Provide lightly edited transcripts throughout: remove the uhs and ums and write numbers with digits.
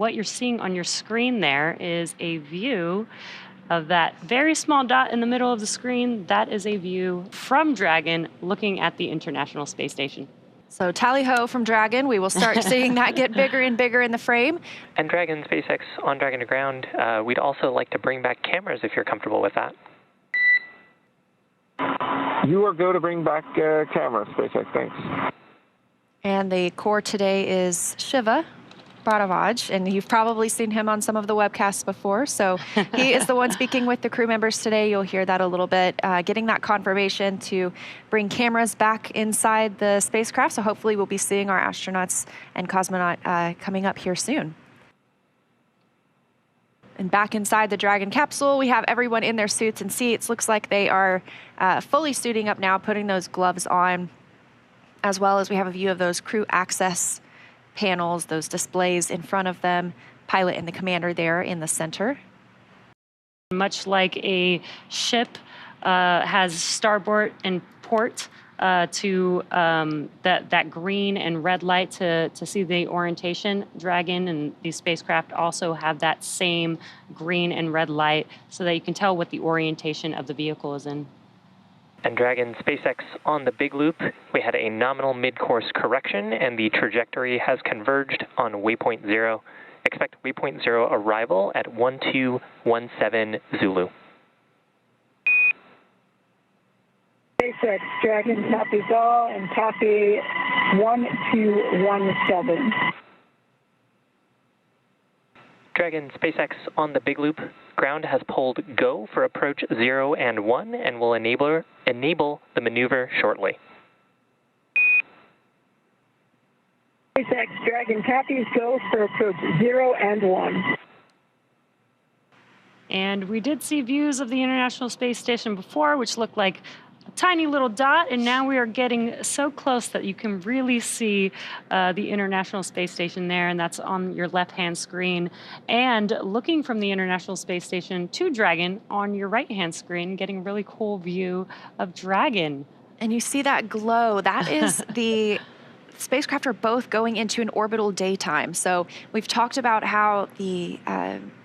what you're seeing on your screen there is a view of that very small dot in the middle of the screen. That is a view from Dragon looking at the International Space Station. So tally-ho from Dragon. We will start seeing that get bigger and bigger in the frame. And Dragon, SpaceX on Dragon to ground, we'd also like to bring back cameras if you're comfortable with that. You are go to bring back cameras, SpaceX, thanks. And the core today is Shiva Bharavaj, and you've probably seen him on some of the webcasts before. So he is the one speaking with the crew members today. You'll hear that a little bit, getting that confirmation to bring cameras back inside the spacecraft. So hopefully we'll be seeing our astronauts and cosmonaut coming up here soon. And back inside the Dragon capsule, we have everyone in their suits and seats. Looks like they are fully suiting up now, putting those gloves on, as well as we have a view of those crew access panels, those displays in front of them, pilot and the commander there in the center. Much like a ship has starboard and port to that green and red light to see the orientation, Dragon and these spacecraft also have that same green and red light so that you can tell what the orientation of the vehicle is in. And Dragon, SpaceX on the big loop, we had a nominal mid-course correction and the trajectory has converged on waypoint 0. Expect waypoint 0 arrival at 1217 Zulu. SpaceX, Dragon copies all and copy 1217. Dragon, SpaceX on the big loop, ground has pulled go for approach 0 and 1 and will enable the maneuver shortly. SpaceX, Dragon copies go for approach 0 and 1. And we did see views of the International Space Station before, which looked like a tiny little dot, and now we are getting so close that you can really see the International Space Station there, and that's on your left-hand screen. And looking from the International Space Station to Dragon on your right-hand screen, getting a really cool view of Dragon. And you see that glow. That is the spacecraft are both going into an orbital daytime. So we've talked about how the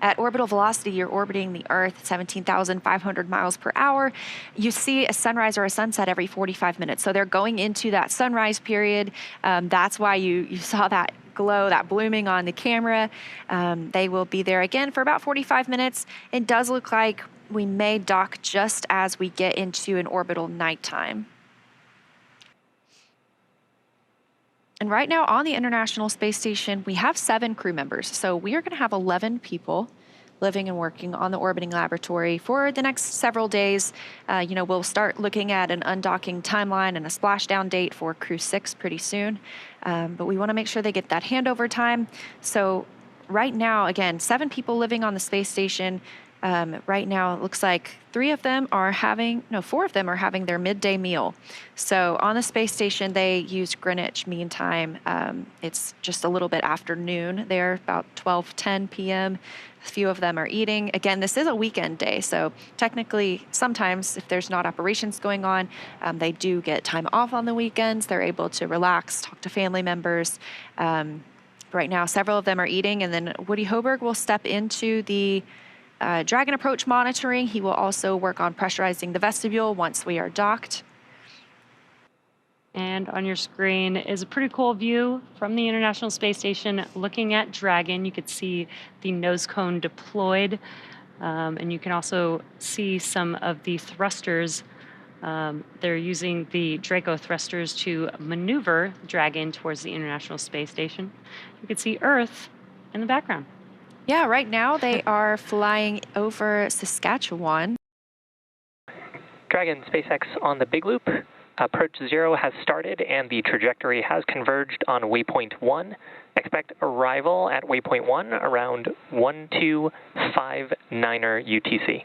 at orbital velocity, you're orbiting the Earth 17,500 miles per hour. You see a sunrise or a sunset every 45 minutes. So they're going into that sunrise period. That's why you saw that glow, that blooming on the camera. They will be there again for about 45 minutes. It does look like we may dock just as we get into an orbital nighttime. And right now on the International Space Station, we have 7 crew members. So we are going to have 11 people living and working on the orbiting laboratory for the next several days. We'll start looking at an undocking timeline and a splashdown date for Crew 6 pretty soon. But we want to make sure they get that handover time. So right now, again, 7 people living on the space station. Right now, it looks like 4 of them are having their midday meal. So on the space station, they use Greenwich Mean Time. It's just a little bit after noon there, about 12:10 p.m. A few of them are eating. Again, this is a weekend day, so technically, sometimes if there's not operations going on, they do get time off on the weekends. They're able to relax, talk to family members. Right now, several of them are eating, and then Woody Hoberg will step into the Dragon approach monitoring. He will also work on pressurizing the vestibule once we are docked. And on your screen is a pretty cool view from the International Space Station looking at Dragon. You could see the nose cone deployed, and you can also see some of the thrusters. They're using the Draco thrusters to maneuver Dragon towards the International Space Station. You can see Earth in the background. Yeah, right now they are flying over Saskatchewan. Dragon, SpaceX on the big loop. Approach 0 has started and the trajectory has converged on waypoint 1. Expect arrival at waypoint 1 around 1259 UTC.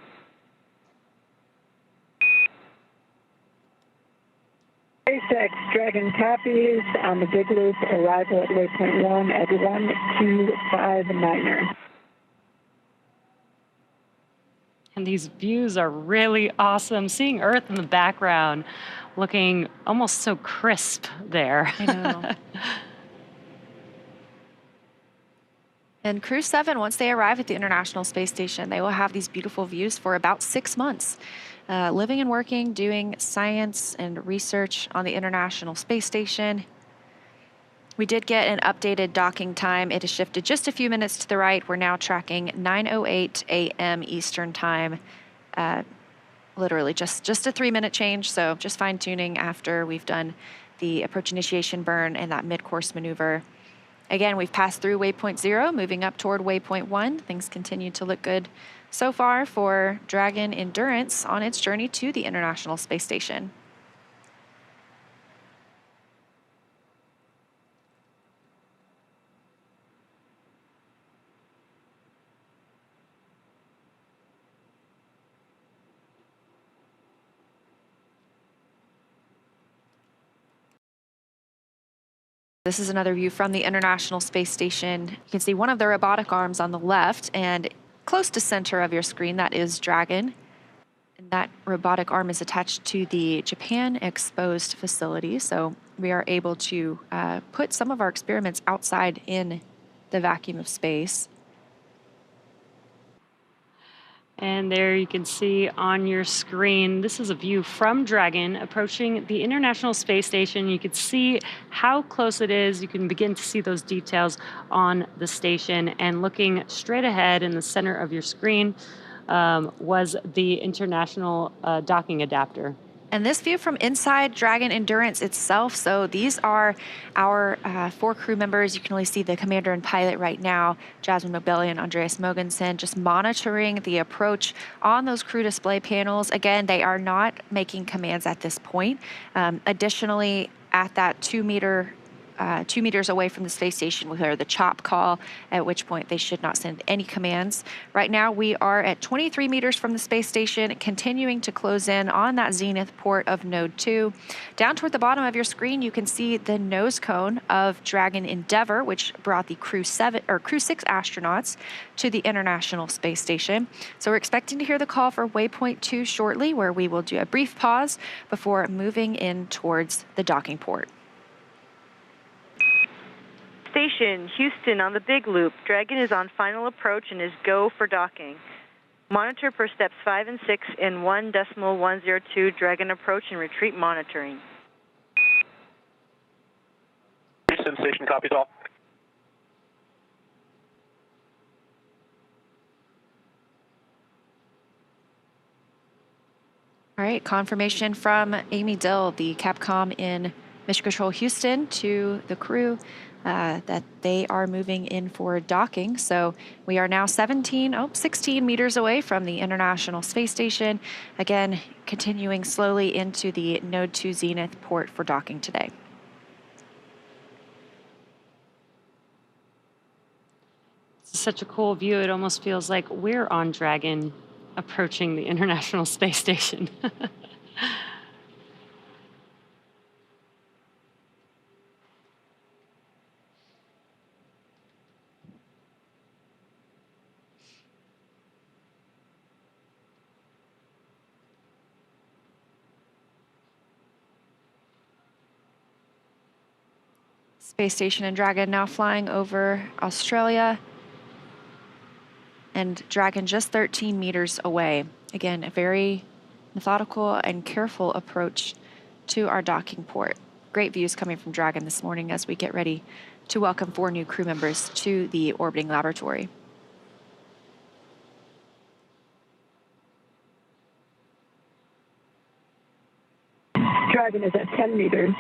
SpaceX, Dragon copies on the big loop, arrival at waypoint 1 at 1259. And these views are really awesome. Seeing Earth in the background, looking almost so crisp there. I know. And Crew 7, once they arrive at the International Space Station, they will have these beautiful views for about 6 months, living and working, doing science and research on the International Space Station. We did get an updated docking time. It has shifted just a few minutes to the right. We're now tracking 9:08 a.m. Eastern Time. Literally just a 3-minute change, so just fine-tuning after we've done the approach initiation burn and that mid-course maneuver. Again, we've passed through waypoint 0, moving up toward waypoint 1. Things continue to look good so far for Dragon Endurance on its journey to the International Space Station. This is another view from the International Space Station. You can see one of the robotic arms on the left, and close to center of your screen, that is Dragon. And that robotic arm is attached to the Japan exposed facility, so we are able to put some of our experiments outside in the vacuum of space. And there you can see on your screen, this is a view from Dragon approaching the International Space Station. You can see how close it is. You can begin to see those details on the station. And looking straight ahead in the center of your screen was the International Docking Adapter. And this view from inside Dragon Endurance itself. So these are our 4 crew members. You can only see the commander and pilot right now, Jasmine, Mogbeli, and Andreas Mogensen, just monitoring the approach on those crew display panels. Again, they are not making commands at this point. Additionally, at that 2 meters away from the space station, we hear the chop call, at which point they should not send any commands. Right now, we are at 23 meters from the space station, continuing to close in on that zenith port of Node 2. Down toward the bottom of your screen, you can see the nose cone of Dragon Endeavour, which brought the Crew 6 astronauts to the International Space Station. So we're expecting to hear the call for waypoint 2 shortly, where we will do a brief pause before moving in towards the docking port. Station, Houston on the Big Loop. Dragon is on final approach and is go for docking. Monitor per steps 5 and 6 in 1.102 Dragon approach and retreat monitoring. Houston Station copies all. All right, confirmation from Amy Dill, the Capcom in Mission Control Houston, to the crew that they are moving in for docking. So we are now 16 meters away from the International Space Station. Again, continuing slowly into the Node 2 Zenith port for docking today. It's such a cool view. It almost feels like we're on Dragon approaching the International Space Station. Space Station and Dragon now flying over Australia, and Dragon just 13 meters away. Again, a very methodical and careful approach to our docking port. Great views coming from Dragon this morning as we get ready to welcome 4 new crew members to the orbiting laboratory. Dragon is at 10 meters.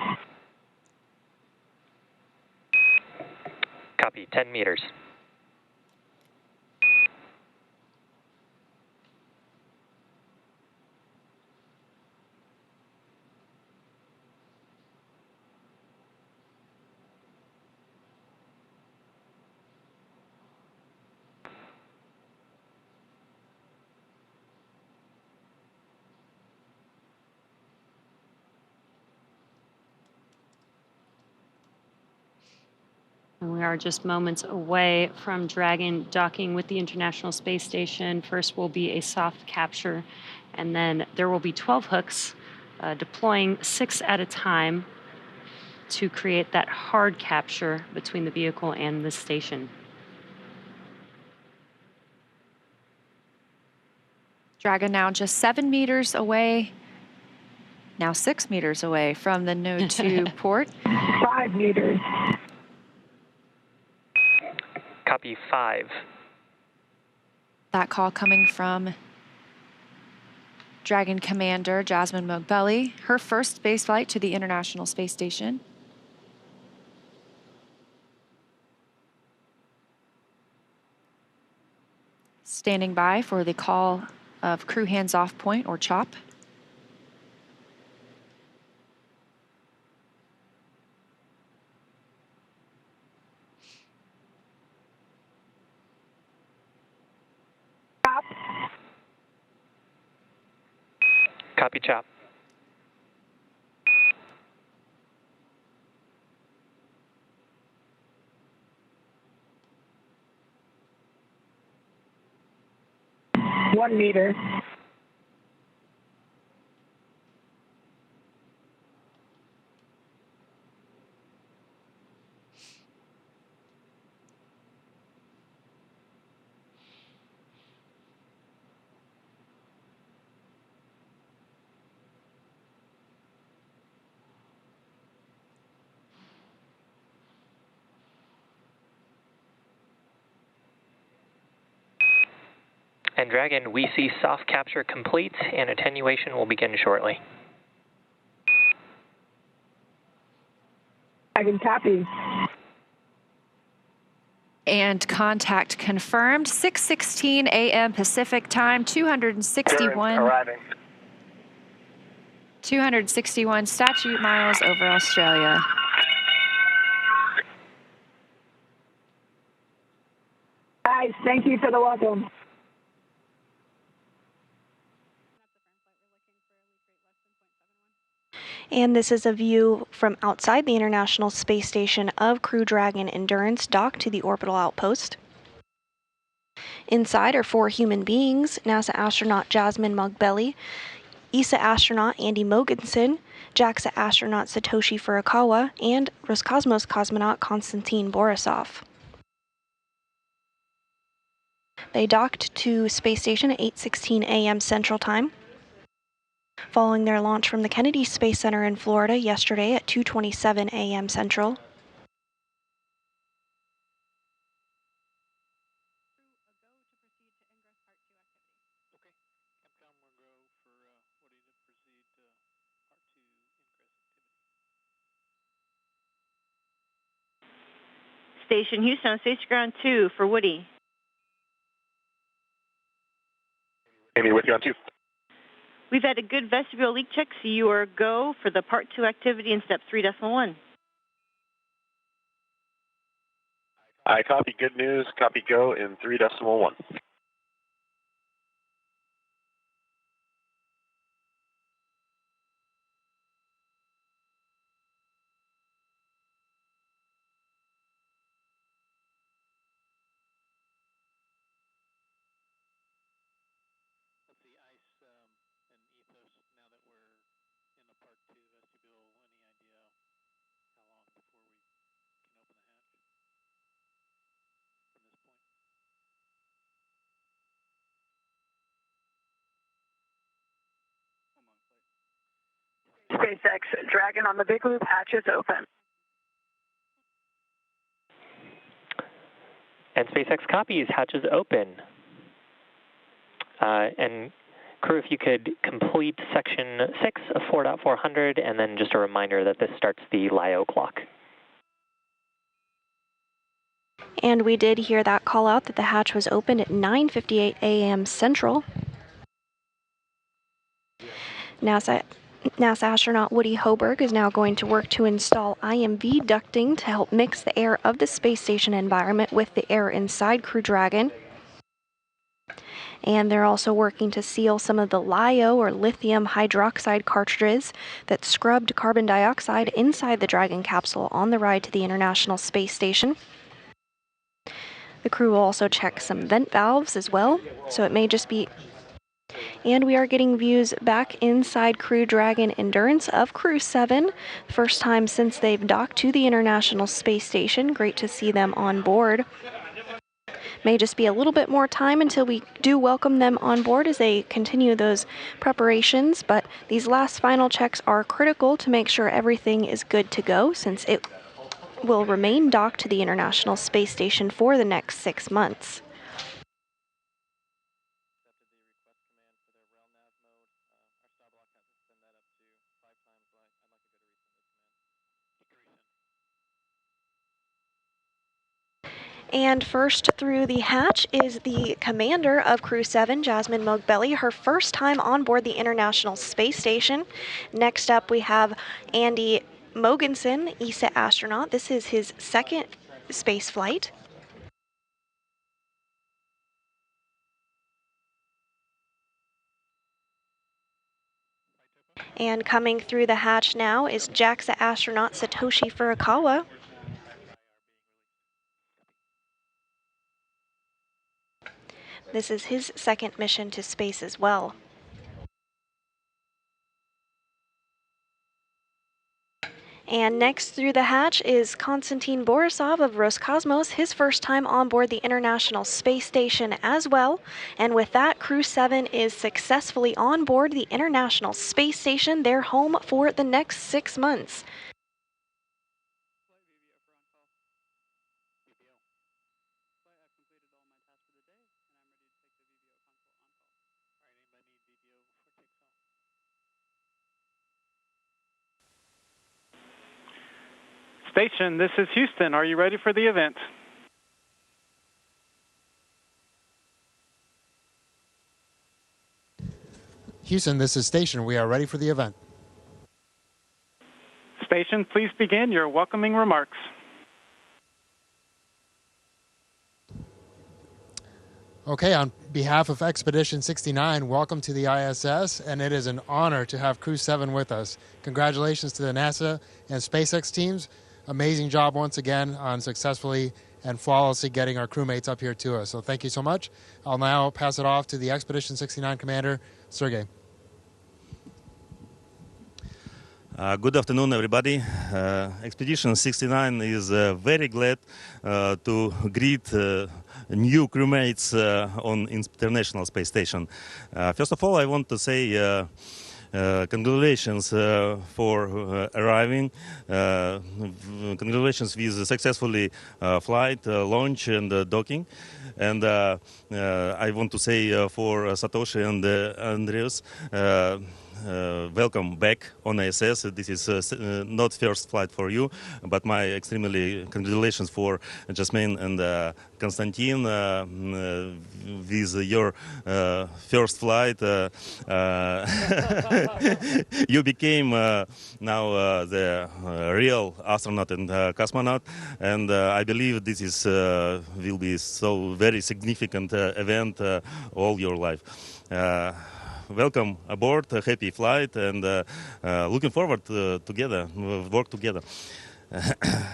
Copy, 10 meters. And we are just moments away from Dragon docking with the International Space Station. First will be a soft capture, and then there will be 12 hooks deploying 6 at a time to create that hard capture between the vehicle and the station. Dragon now just 7 meters away, now 6 meters away from the Node 2 port. 5 meters. Copy 5. That call coming from Dragon Commander Jasmine Mogbeli, her first spaceflight to the International Space Station. Standing by for the call of crew hands-off point, or CHOP. Stop. Copy CHOP. One meter. And Dragon, we see soft capture complete, and attenuation will begin shortly. Dragon copies. And contact confirmed. 6:16 a.m. Pacific time, 261 statute miles over Australia. Guys, thank you for the welcome. And this is a view from outside the International Space Station of Crew Dragon Endurance docked to the orbital outpost. Inside are 4 human beings: NASA astronaut Jasmine Mogbeli, ESA astronaut Andy Mogensen, JAXA astronaut Satoshi Furukawa, and Roscosmos cosmonaut Konstantin Borisov. They docked to space station at 8:16 a.m. Central Time, following their launch from the Kennedy Space Center in Florida yesterday at 2:27 a.m. Central. Station Houston on Station Ground 2 for Woody. Amy, with you on 2. We've had a good vestibule leak check, so you are go for the Part 2 activity in Step 3.1. I copy. Good news. Copy go in 3.1. SpaceX Dragon on the Big Loop, hatches open. And SpaceX copies, hatches open. And crew, if you could complete section 6 of 4.400, and then just a reminder that this starts the LIO clock. And we did hear that call out that the hatch was opened at 9:58 a.m. Central. NASA astronaut Woody Hoberg is now going to work to install IMV ducting to help mix the air of the space station environment with the air inside Crew Dragon. And they're also working to seal some of the LiO, or lithium hydroxide cartridges that scrubbed carbon dioxide inside the Dragon capsule on the ride to the International Space Station. The crew will also check some vent valves as well, so it may just be... And we are getting views back inside Crew Dragon Endurance of Crew 7, first time since they've docked to the International Space Station. Great to see them on board. May just be a little bit more time until we do welcome them on board as they continue those preparations, but these last final checks are critical to make sure everything is good to go, since it will remain docked to the International Space Station for the next 6 months. And first through the hatch is the commander of Crew 7, Jasmine Mogbeli, her first time on board the International Space Station. Next up we have Andy Mogensen, ESA astronaut. This is his second space flight. And coming through the hatch now is JAXA astronaut Satoshi Furukawa. This is his second mission to space as well. And next through the hatch is Konstantin Borisov of Roscosmos, his first time on board the International Space Station as well. And with that, Crew 7 is successfully on board the International Space Station, their home for the next 6 months. Station, this is Houston. Are you ready for the event? Houston, this is Station. We are ready for the event. Station, please begin your welcoming remarks. Okay, on behalf of Expedition 69, welcome to the ISS, and it is an honor to have Crew 7 with us. Congratulations to the NASA and SpaceX teams. Amazing job once again on successfully and flawlessly getting our crewmates up here to us. So thank you so much. I'll now pass it off to the Expedition 69 commander, Sergey. Good afternoon, everybody. Expedition 69 is very glad to greet new crewmates on International Space Station. First of all, I want to say congratulations for arriving. Congratulations with successfully flight, launch, and docking. And I want to say for Satoshi and Andreas, welcome back on ISS. This is not first flight for you, but my extremely congratulations for Jasmine and Konstantin with your first flight. You became now the real astronaut and cosmonaut, and I believe this is will be so very significant event all your life. Welcome aboard, happy flight, and looking forward to together, work together.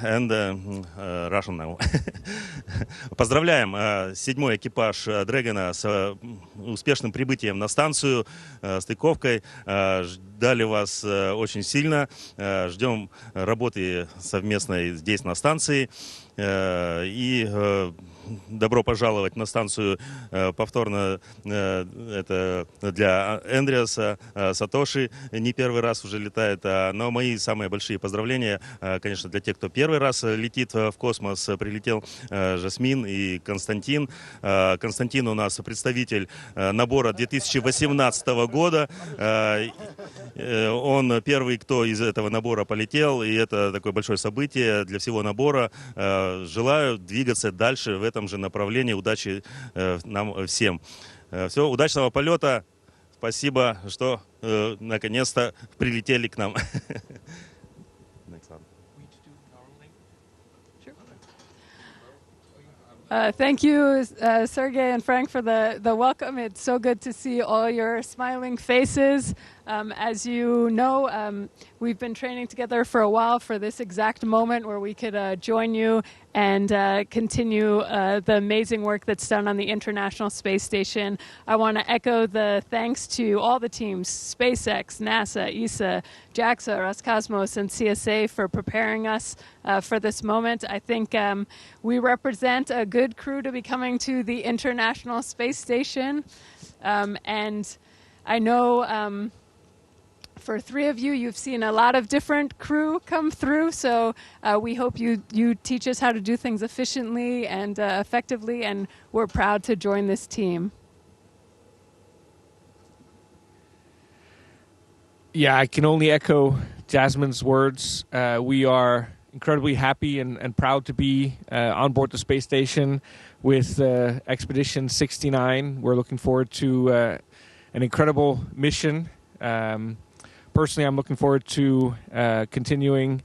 And Russian now. Поздравляем седьмой экипаж Дрэгона с успешным прибытием на станцию, стыковкой. Ждали вас очень сильно. Ждем работы совместной здесь на станции. И добро пожаловать на станцию повторно. Это для Andreas, Сатоши не первый раз уже летает. Но мои самые большие поздравления, конечно, для тех, кто первый раз летит в космос. Прилетел Жасмин и Константин. Константин у нас представитель набора 2018 года. Он первый, кто из этого набора полетел, и это такое большое событие для всего набора. Желаю двигаться дальше в этом же направлении. Удачи нам всем. Все, удачного полета. Спасибо, что наконец-то прилетели к нам. Thank you, Sergey and Frank, for the welcome. It's so good to see all your smiling faces. As you know, we've been training together for a while for this exact moment where we could join you and continue the amazing work that's done on the International Space Station. I want to echo the thanks to all the teams, SpaceX, NASA, ESA, JAXA, Roscosmos, and CSA for preparing us for this moment. I think we represent a good crew to be coming to the International Space Station. And I know for three of you, you've seen a lot of different crew come through, so we hope you teach us how to do things efficiently and effectively, and we're proud to join this team. Yeah, I can only echo Jasmine's words. We are incredibly happy and proud to be on board the space station with Expedition 69. We're looking forward to an incredible mission. Personally, I'm looking forward to continuing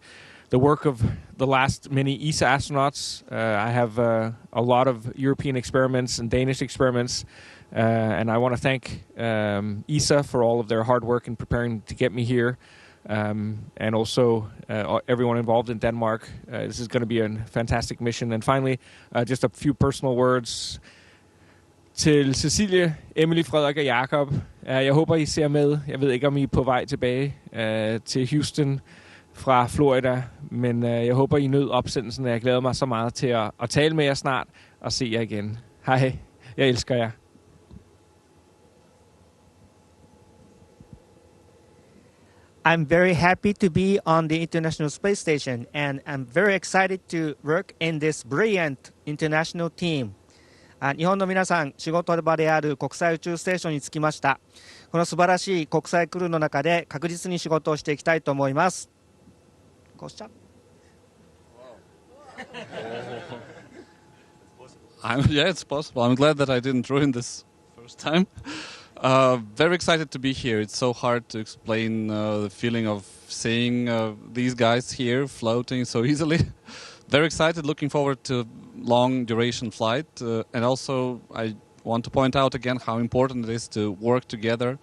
the work of the last many ESA astronauts. I have a lot of European experiments and Danish experiments, and I want to thank ESA for all of their hard work in preparing to get me here, and also everyone involved in Denmark. This is going to be a fantastic mission. And finally, just a few personal words. Til Cecilie, Emily, Frederik og Jakob. Jeg håber, I ser med. Jeg ved ikke, om I er på vej tilbage til Houston fra Florida, men jeg håber, I nød opsendelsen, og jeg glæder mig så meget til at tale med jer snart og se jer igen. Hej, jeg elsker jer. I'm very happy to be on the International Space Station, and I'm very excited to work in this brilliant international team. 日本の皆さん、仕事場である国際宇宙ステーションに着きました。この素晴らしい国際クルーの中で確実に仕事をしていきたいと思います。Yeah, it's possible. I'm glad that I didn't ruin this first time. Very excited to be here. It's so hard to explain the feeling of seeing these guys here floating so easily. Very excited, looking forward to long duration flight, and also I want to point out again how important it is to work together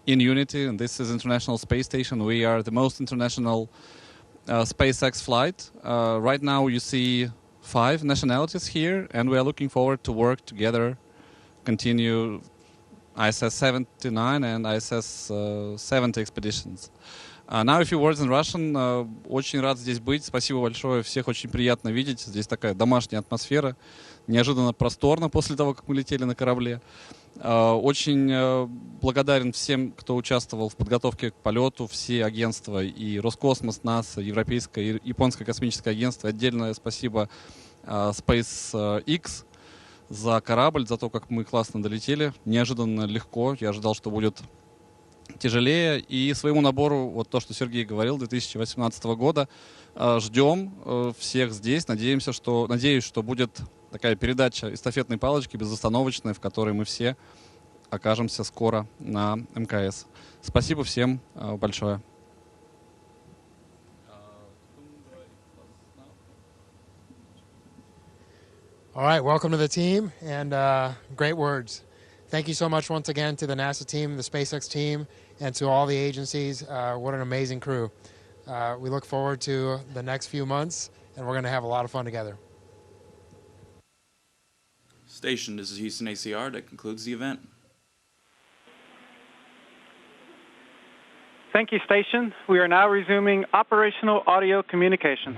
in unity. And this is International Space Station. We are the most international SpaceX flight. Right now you see 5 nationalities here, and we are looking forward to work together, continue ISS 79 and ISS 70 expeditions. Now a few words in Russian. Очень рад здесь быть. Спасибо большое. Всех очень приятно видеть. Здесь такая домашняя атмосфера. Неожиданно просторно после того, как мы летели на корабле. Очень благодарен всем, кто участвовал в подготовке к полету. Все агентства, и Роскосмос, НАСА, Европейское и Японское космическое агентство. Отдельное спасибо SpaceX за корабль, за то, как мы классно долетели. Неожиданно легко. Я ожидал, что будет тяжелее. И своему набору, вот то, что Сергей говорил, 2018 года, ждем всех здесь. Надеюсь, что будет такая передача эстафетной палочки безостановочная, в которой мы все окажемся скоро на МКС. Спасибо всем большое. All right, welcome to the team, and great words. Thank you so much once again to the NASA team, the SpaceX team, and to all the agencies. What an amazing crew. We look forward to the next few months, and we're going to have a lot of fun together. Station, this is Houston ACR. That concludes the event. Thank you, Station. We are now resuming operational audio communications.